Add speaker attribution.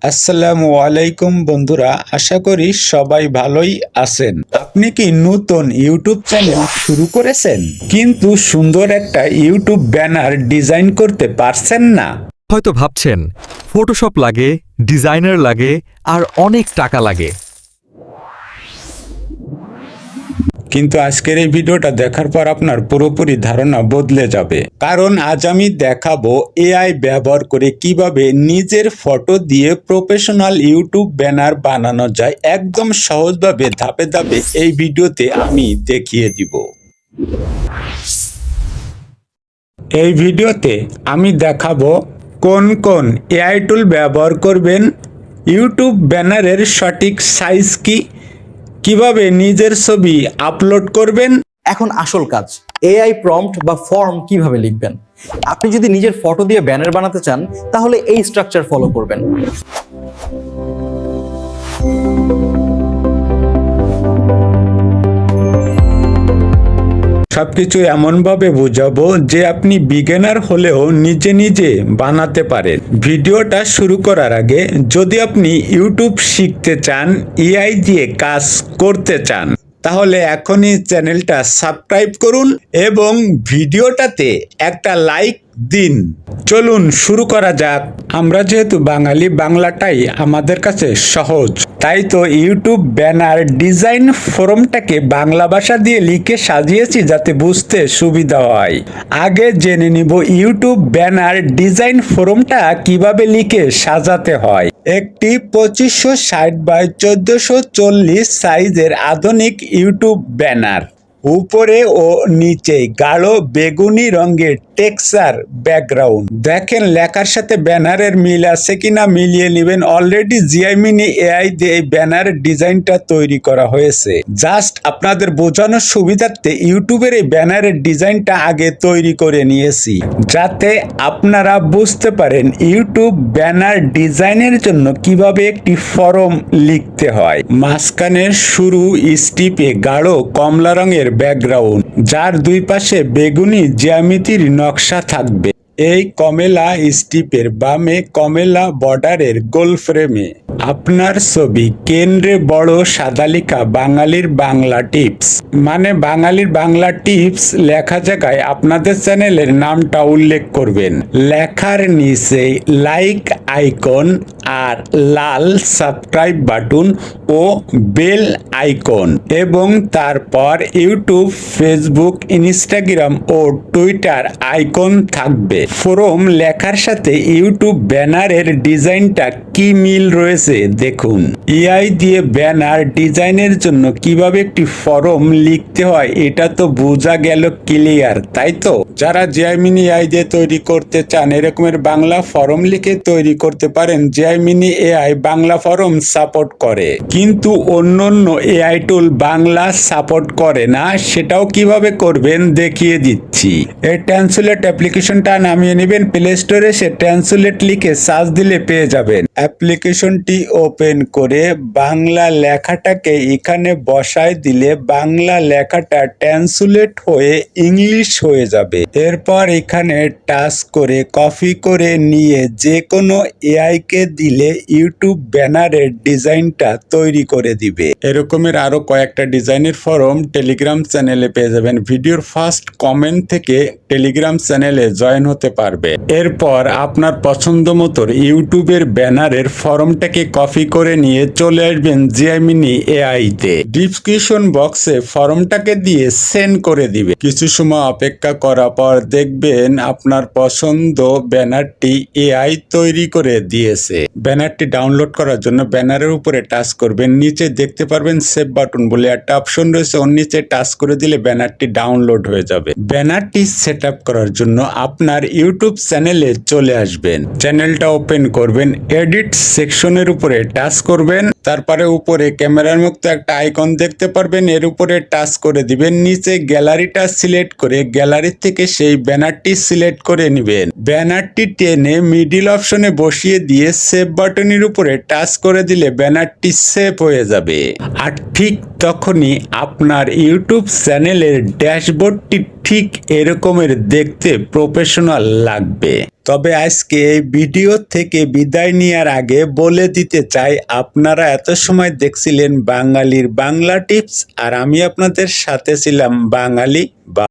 Speaker 1: আসসালামু আলাইকুম বন্ধুরা, আশা করি সবাই ভালোই আছেন। আপনি কি নতুন ইউটিউব চ্যানেল শুরু করেছেন কিন্তু সুন্দর একটা ইউটিউব ব্যানার ডিজাইন করতে পারছেন না?
Speaker 2: হয়তো ভাবছেন ফটোশপ লাগে, ডিজাইনার লাগে আর অনেক টাকা লাগে।
Speaker 1: কিন্তু আজকের এই ভিডিওটা দেখার পর আপনার পুরোপুরি ধারণা বদলে যাবে, কারণ আজ আমি দেখাবো এআই ব্যবহার করে কিভাবে নিজের ফটো দিয়ে প্রফেশনাল ইউটিউব ব্যানার বানানো যায়। একদম সহজভাবে ধাপে ধাপে এই ভিডিওতে আমি দেখিয়ে দিব। এই ভিডিওতে আমি দেখাবো কোন কোন এআই টুল ব্যবহার করবেন, ইউটিউব ব্যানারের সঠিক সাইজ কি, কিভাবে নিজের ছবি আপলোড করবেন।
Speaker 3: এখন আসল কাজ, এআই প্রম্পট বা ফর্ম কিভাবে লিখবেন। আপনি যদি নিজের ফটো দিয়ে ব্যানার বানাতে চান তাহলে এই স্ট্রাকচার ফলো করবেন।
Speaker 1: সবকিছু এমনভাবে বোঝাবো যে আপনি বিগিনার হলেও নিজে নিজে বানাতে পারেন। ভিডিওটা শুরু করার আগে যদি আপনি ইউটিউব শিখতে চান, এআই দিয়ে কাজ করতে চান, তাহলে এখনই চ্যানেলটা সাবস্ক্রাইব করুন এবং ভিডিওটাতে একটা লাইক দিন। চলুন শুরু করা যাক। আমরা যেহেতু বাঙালি, বাংলাটাই আমাদের কাছে সহজ, তাই তো ইউটিউব ব্যানার ডিজাইন ফরমটাকে বাংলা ভাষা দিয়ে লিখে সাজিয়েছি যাতে বুঝতে সুবিধা হয়। আগে জেনে নিব ইউটিউব ব্যানার ডিজাইন ফরমটা কিভাবে লিখে সাজাতে হয়। একটি 2560 বাই 1440 সাইজের আধুনিক ইউটিউব ব্যানার, উপরে ও নিচে গাঢ় বেগুনি রঙের টেক্সচার ব্যাকগ্রাউন্ড। দেখেন লেখার সাথে ব্যানারের মিল আছে কিনা, মিলিয়ে নেবেন। অলরেডি জিআইমিনি এআই দিয়ে এই ব্যানারের ডিজাইনটা তৈরি করা হয়েছে। জাস্ট আপনাদের বোঝানোর সুবিধার্থে ইউটিউবের এই ব্যানারের ডিজাইনটা আগে তৈরি করে নিয়েছি, যাতে আপনারা বুঝতে পারেন ইউটিউব ব্যানার ডিজাইনের জন্য কিভাবে একটি ফরম লিখতে হয়। মাঝখানের শুরু স্টিপে গাঢ় কমলা রঙের ব্যাকগ্রাউন্ড, যার দুই পাশে বেগুনি জ্যামিতির নকশা থাকবে। এই কমলা স্টিপের বামে কমলা বর্ডারের গোল ফ্রেমে আপনার ছবি, কেন্দ্রে বড় সাদা লেখা বাঙালির বাংলা টিপস, মানে বাঙালির বাংলা টিপস লেখা জায়গায় আপনাদের চ্যানেলের নামটা উল্লেখ করবেন। লেখার নিচে লাইক আইকন আর লাল subscribe button oh bell icon, এবং তারপর ইউটিউব, ফেসবুক, ইনস্টাগ্রাম ও টুইটার আইকন থাকবে। ফরম লেখার সাথে ইউটিউব ব্যানারের ডিজাইনটা কি মিল রয়েছে দেখুন। এআই দিয়ে ব্যানার ডিজাইনের জন্য কিভাবে একটি ফরম লিখতে হয় এটা তো বোঝা গেল ক্লিয়ার, তাই তো? যারা জিআইমিনি এআই দিয়ে তৈরি করতে চান, এরকমের বাংলা ফরম লিখে তৈরি করতে পারেন। জিআইমিনি এআই বাংলা ফরম সাপোর্ট করে, কিন্তু অন্য এআই টুল বাংলা সাপোর্ট করে না। সেটাও কিভাবে করবেন দেখিয়ে দিচ্ছি। এই ট্রান্সলেট অ্যাপ্লিকেশনটা নামিয়ে নেবেন প্লে স্টোরে, সে ট্রান্সলেট লিখে সার্চ দিলে পেয়ে যাবেন। অ্যাপ্লিকেশনটি ওপেন করে বাংলা লেখাটাকে এখানে বসায় দিলে বাংলা লেখাটা ট্রান্সলেট হয়ে ইংলিশ হয়ে যাবে। এরপর এখানে টাচ করে কপি করে নিয়ে যে কোনো এআই কে দিলে ইউটিউব ব্যানারের ডিজাইনটা তৈরি করে দিবে। এরকমের আরো কয়েকটা ডিজাইনের ফরম টেলিগ্রাম চ্যানেলে পেয়ে যাবেন। ভিডিওর ফার্স্ট কমেন্ট থেকে টেলিগ্রাম চ্যানেলে জয়েন হতে পারবে। এরপর আপনার পছন্দ মতো ইউটিউবের ব্যানারের ফরমটাকে কপি করে নিয়ে চলে আসবেন জিআইমিনি এআই তে। ডিসক্রিপশন বক্সে ফরমটাকে দিয়ে সেন্ড করে দিবে। কিছু সময় অপেক্ষা করার পর দেখবেন আপনার পছন্দ ব্যানারটি এআই তৈরি করে দিয়েছে। ব্যানারটি ডাউনলোড করার জন্য ব্যানারের উপরে টাচ করবেন, নিচে দেখতে পারবেন সেভ বাটন বলে একটা অপশন রয়েছে, ওর নিচে টাচ করে দিলে ব্যানারটি ডাউনলোড হয়ে যাবে। ব্যানারটি সেট আপ করার জন্য আপনার ইউটিউব চ্যানেলে চলে আসবেন। চ্যানেলটা ওপেন করবেন, এডিট সেকশনের উপরে টাচ করবেন, তারপরে উপরে ক্যামেরার মতো একটা আইকন দেখতে পারবেন, এর উপরে টাচ করে দিবেন। নিচে গ্যালারিটা সিলেক্ট করে গ্যালারি থেকে সেই ব্যানারটি সিলেক্ট করে নেবেন। ব্যানারটি টেনে মিডিল অপশনে বসিয়ে দিয়ে সেভ সেভ বাটনের উপরে টাচ করে দিলে ব্যানারটি সেভ হয়ে যাবে। আর ঠিক তখনই আপনার ইউটিউব চ্যানেলের ড্যাশবোর্ডটি ঠিক এরকমের দেখতে প্রফেশনাল লাগবে। তবে আজকে এই ভিডিও থেকে বিদায় নেওয়ার আগে বলে দিতে চাই, আপনারা এত সময় দেখছিলেন বাঙালির বাংলা টিপস, আর আমি আপনাদের সাথে ছিলাম বাঙালি।